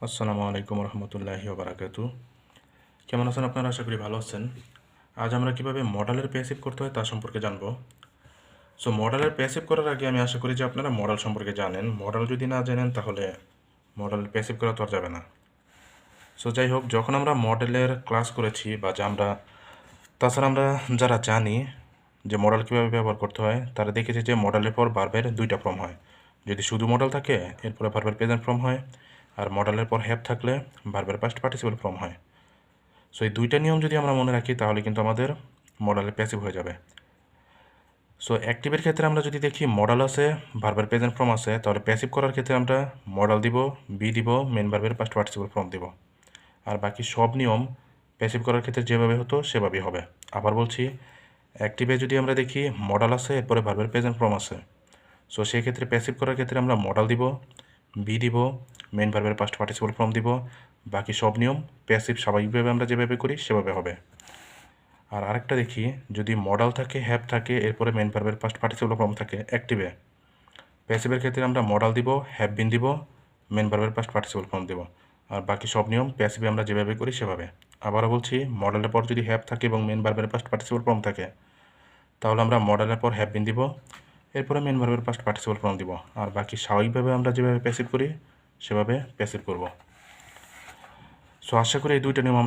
আসসালামু আলাইকুম রহমতুল্লাহি ওবারাকাতু। কেমন আছেন আপনারা? আশা করি ভালো আছেন। আজ আমরা কিভাবে মডেলের প্যাসিভ করতে হয় তা সম্পর্কে জানব। সো মডেলের প্যাসিভ করার আগে আমি আশা করি যে আপনারা মডেল সম্পর্কে জানেন। মডেল যদি না জানেন তাহলে মডেলের প্যাসিভ করা তো আর যাবে না। সো যাই হোক, যখন আমরা মডেলের ক্লাস করেছি বা তাছাড়া আমরা যারা জানি যে মডেল কীভাবে ব্যবহার করতে হয়, তারা দেখেছি যে মডেলের পর ভার্বের দুইটা ফর্ম হয়। যদি শুধু মডেল থাকে এরপরে ভার্বের প্রেজেন্ট ফর্ম হয়, আর মডেলের পর হ্যাভ থাকলে ভার্বের পাস্ট পার্টিসিপল ফর্ম হয়। সো এই দুইটা নিয়ম যদি আমরা মনে রাখি তাহলে কিন্তু আমাদের মডেলের প্যাসিভ হয়ে যাবে। সো অ্যাক্টিভের ক্ষেত্রে আমরা যদি দেখি মডেল আছে, ভার্বের প্রেজেন্ট ফর্ম আছে, তাহলে প্যাসিভ করার ক্ষেত্রে আমরা মডেল দিব, বি দিব, মেন ভার্বের পাস্ট পার্টিসিপল ফর্ম দিব। আর বাকি সব নিয়ম প্যাসিভ করার ক্ষেত্রে যেভাবে হতো সেভাবেই হবে। আবার বলছি, অ্যাক্টিভে যদি আমরা দেখি মডেল আছে, এরপরে ভার্বের প্রেজেন্ট ফর্ম আছে। সো সেই ক্ষেত্রে প্যাসিভ করার ক্ষেত্রে আমরা মডেল দিব, বি দিব, মেন ভার্বের পাস্ট পার্টিসিপল ফর্ম দিব। বাকি সব নিয়ম প্যাসিভ স্বাভাবিকভাবে আমরা যেভাবে করি সেভাবে হবে। আর আরেকটা দেখি, যদি মডেল থাকে, হ্যাভ থাকে, এরপরে মেন ভার্বের পাস্ট পার্টিসিপল ফর্ম থাকে অ্যাক্টিভে, প্যাসিভের ক্ষেত্রে আমরা মডেল দিব, হ্যাভ বিন দিব, মেন ভার্বের পাস্ট পার্টিসিপল ফর্ম দিব। আর বাকি সব নিয়ম প্যাসিভে আমরা যেভাবে করি সেভাবে। আবারও বলছি, মডেলের পর যদি হ্যাভ থাকে এবং মেন ভার্বের পাস্ট পার্টিসিপল ফর্ম থাকে, তাহলে আমরা মডেলের পর হ্যাভ বিন দিব, এরপরে মেন ভার্বের পাস্ট পার্টিসিপল ফর্ম দিব। আর বাকি স্বাভাবিকভাবে আমরা যেভাবে প্যাসিভ করি সেভাবে প্যাসিভ করব। সো আশা করি এই দুইটা নিয়ম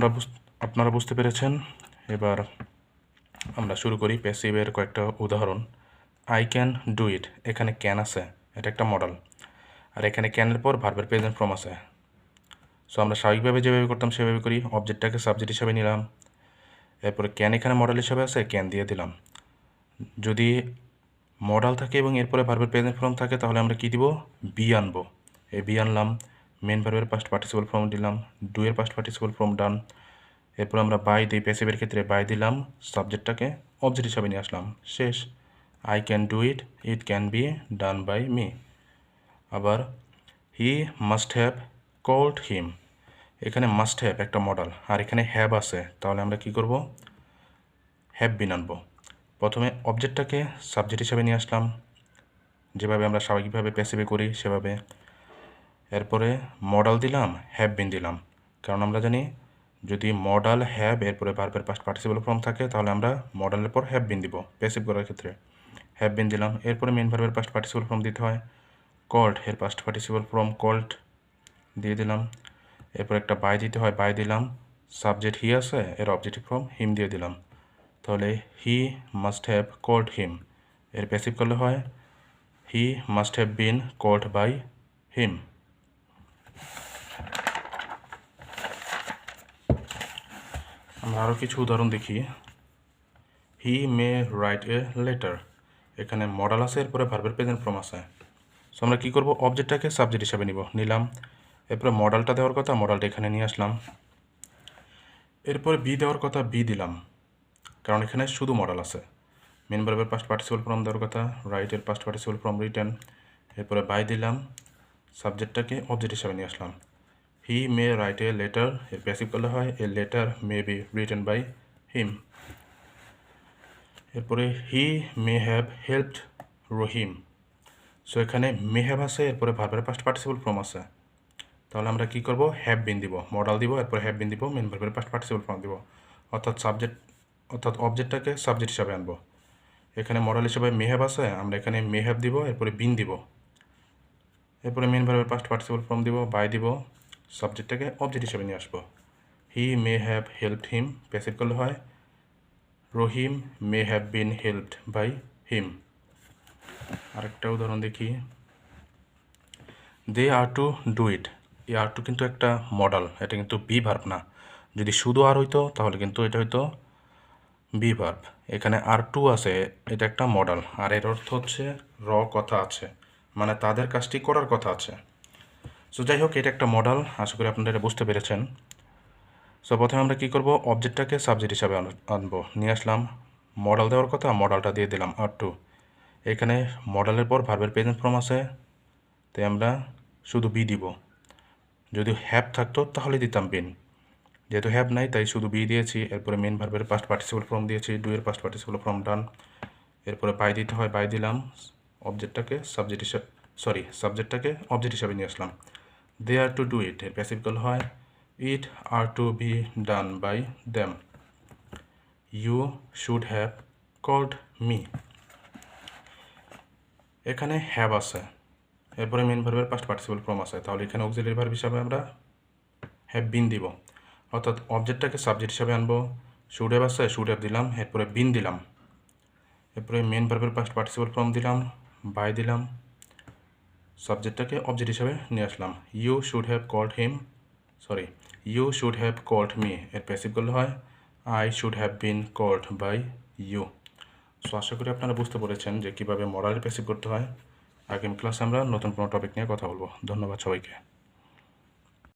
আপনারা বুঝতে পেরেছেন। এবার আমরা শুরু করি প্যাসিভের কয়েকটা উদাহরণ। আই ক্যান ডু ইট, এখানে ক্যান আছে, এটা একটা মডেল। আর এখানে ক্যানের পর ভার্বের প্রেজেন্ট ফর্ম আছে। সো আমরা স্বাভাবিকভাবে যেভাবে করতাম সেভাবে করি। অবজেক্টটাকে সাবজেক্ট হিসাবে নিলাম, এরপরে ক্যান এখানে মডেল হিসাবে আছে, ক্যান দিয়ে দিলাম। যদি মডেল থাকে এবং এরপরে ভার্বের প্রেজেন্ট ফর্ম থাকে তাহলে আমরা কী দিব? বি আনবো। এই বি আনলাম, মেন ভার্বের পাস্ট পার্টিসিপল ফর্ম দিলাম, ডু এর পাস্ট পার্টিসিপল ফর্ম ডান। এরপর আমরা বাই দিই, প্যাসিভের ক্ষেত্রে বাই দিলাম, সাবজেক্টটাকে অবজেক্ট হিসাবে নিয়ে আসলাম, শেষ। I can do it, it can be done by me. আবার he must have called him, এখানে মাস্ট হ্যাভ একটা মডেল, আর এখানে হ্যাভ আছে, তাহলে আমরা কি করব? হ্যাভ বিন আনবো। প্রথমে অবজেক্টটাকে সাবজেক্ট হিসাবে নিয়ে আসলাম, যেভাবে আমরা স্বাভাবিকভাবে প্যাসিভে করি সেভাবে। এরপরে মডেল দিলাম, হ্যাভ বিন দিলাম, কারণ আমরা জানি যদি মডেল হ্যাভ এরপরে ভার্বের পাস্ট পার্টিসিপল ফর্ম থাকে তাহলে আমরা মডেলের পর হ্যাভ বিন দিব প্যাসিভ করার ক্ষেত্রে। হ্যাভ বিন দিলাম, এরপরে মেন ভার্বের পাস্ট পার্টিসিপল ফর্ম দিতে হয়, কল্ড এর পাস্ট পার্টিসিপল ফর্ম কল্ড দিয়ে দিলাম। এরপর একটা বাই দিতে হয়, বাই দিলাম, সাবজেক্ট হি আছে, এর অবজেক্টিভ ফর্ম হিম দিয়ে দিলাম। তাহলে he must have called him, এর প্যাসিভ করলে হয় he must have been called by him. আমরা আরও কিছু উদাহরণ দেখি। He may write a letter, এখানে মডেল আছে, এরপরে ভার্বের প্রেজেন্ট ফর্ম আছে। সো আমরা কী করবো? অবজেক্টটাকে সাবজেক্ট হিসাবে নিলাম, এরপরে মডেলটা দেওয়ার কথা, মডেলটা এখানে নিয়ে আসলাম। এরপরে বি দেওয়ার কথা, বি দিলাম, কারণ এখানে শুধু মডেল আছে। মেন ভার্বের পাস্ট পার্টিসিপল ফর্ম দেওয়ার কথা, রাইটের পাস্ট পার্টিসিপল ফর্ম রিটেন। এরপরে বাই দিলাম, সাবজেক্টটাকে অবজেক্ট হিসাবে নিয়ে আসলাম। He may write a letter, এর প্যাসিভ করলে হয় a letter may be written by him. এরপরে he may have helped Rahim, so এখানে মে হ্যাভ আছে, এরপরে ভার্বের পাস্ট পার্টিসিপল ফর্ম আছে, তাহলে আমরা কী করব? হ্যাভ বিন দিব, মডেল দিব, এরপর হ্যাভ বিন দিব, মেন ভার্বের পাস্ট পার্টিসিপল ফর্ম দিব, অর্থাৎ অবজেক্টটাকে সাবজেক্ট হিসাবে আনবো। এখানে মডেল হিসাবে মে হ্যাভ আছে, আমরা এখানে মে হ্যাভ দিব, এরপরে বিন দিব, এরপরে মেন ভার্বের পাস্ট পার্টিসিপল ফর্ম দিব, বাই দিব, সাবজেক্টটাকে অবজেক্ট হিসাবে নিয়ে আসবো। He may have helped him, passive করলে হয় Rahim may have been helped by him. আরেকটা উদাহরণ দেখি। দে আর টু ডু ইট, এই আর টু কিন্তু একটা মডেল, এটা কিন্তু বি ভার্ব না। যদি শুধু আর হইতো তাহলে কিন্তু এটা হইতো বি ভার্ব। এখানে আর টু আছে, এটা একটা মডেল, আর এর অর্থ হচ্ছে কথা আছে, মানে তাদের কাজটি করার কথা আছে। সো যাই হোক, এটা একটা মডেল, আশা করি আপনারা এটা বুঝতে পেরেছেন। সো প্রথমে আমরা কী করব? অবজেক্টটাকে সাবজেক্ট হিসাবে আনবো, নিয়ে আসলাম, মডেল দেওয়ার কথা, মডেলটা দিয়ে দিলাম আর টু। এখানে মডেলের পর ভার্বের প্রেজেন্ট ফর্ম আছে, তাই আমরা শুধু বি দিব। যদি হ্যাভ থাকতো তাহলে দিতাম বিন, যেহেতু হ্যাভ নাই তাই শুধু বি দিয়েছি। এরপরে মেন ভার্বের পাস্ট পার্টিসিপল ফর্ম দিয়েছি, ডু এর পাস্ট পার্টিসিপল ফর্ম ডান। এরপরে বাই দিতে হয়, বাই দিলাম, সাবজেক্টটাকে অবজেক্ট হিসাবে নিয়ে আসলাম। দে আর টু ডু ইট, এর প্যাসিভ করলে হয় it are to be done by them. You should have called me, এখানে হ্যাভ আছে, এরপরে মেন ভার্বের পাস্ট পার্টিসিপল ফর্ম আছে, তাহলে এখানে অক্সিলারি ভার্ব হিসাবে আমরা হ্যাভ বিন দিব, অর্থাৎ অবজেক্টটাকে সাবজেক্ট হিসাবে আনবো। শুড হ্যাভ আছে, শুড হ্যাভ দিলাম, এরপরে বিন দিলাম, এরপরে মেন ভার্বের পাস্ট পার্টিসিপল ফর্ম দিলাম, বাই দিলাম, সাবজেক্টটাকে অবজেক্ট হিসাবে নিয়ে আসলাম। You should have called him, sorry, you should have called me, এর প্যাসিভ করলে হয় I should have been called by you. So আশা করি আপনারা বুঝতে পেরেছেন যে কীভাবে মডালের প্যাসিভ করতে হয়। আগামী ক্লাসে আমরা নতুন কোনো টপিক নিয়ে কথা বলবো। ধন্যবাদ সবাইকে।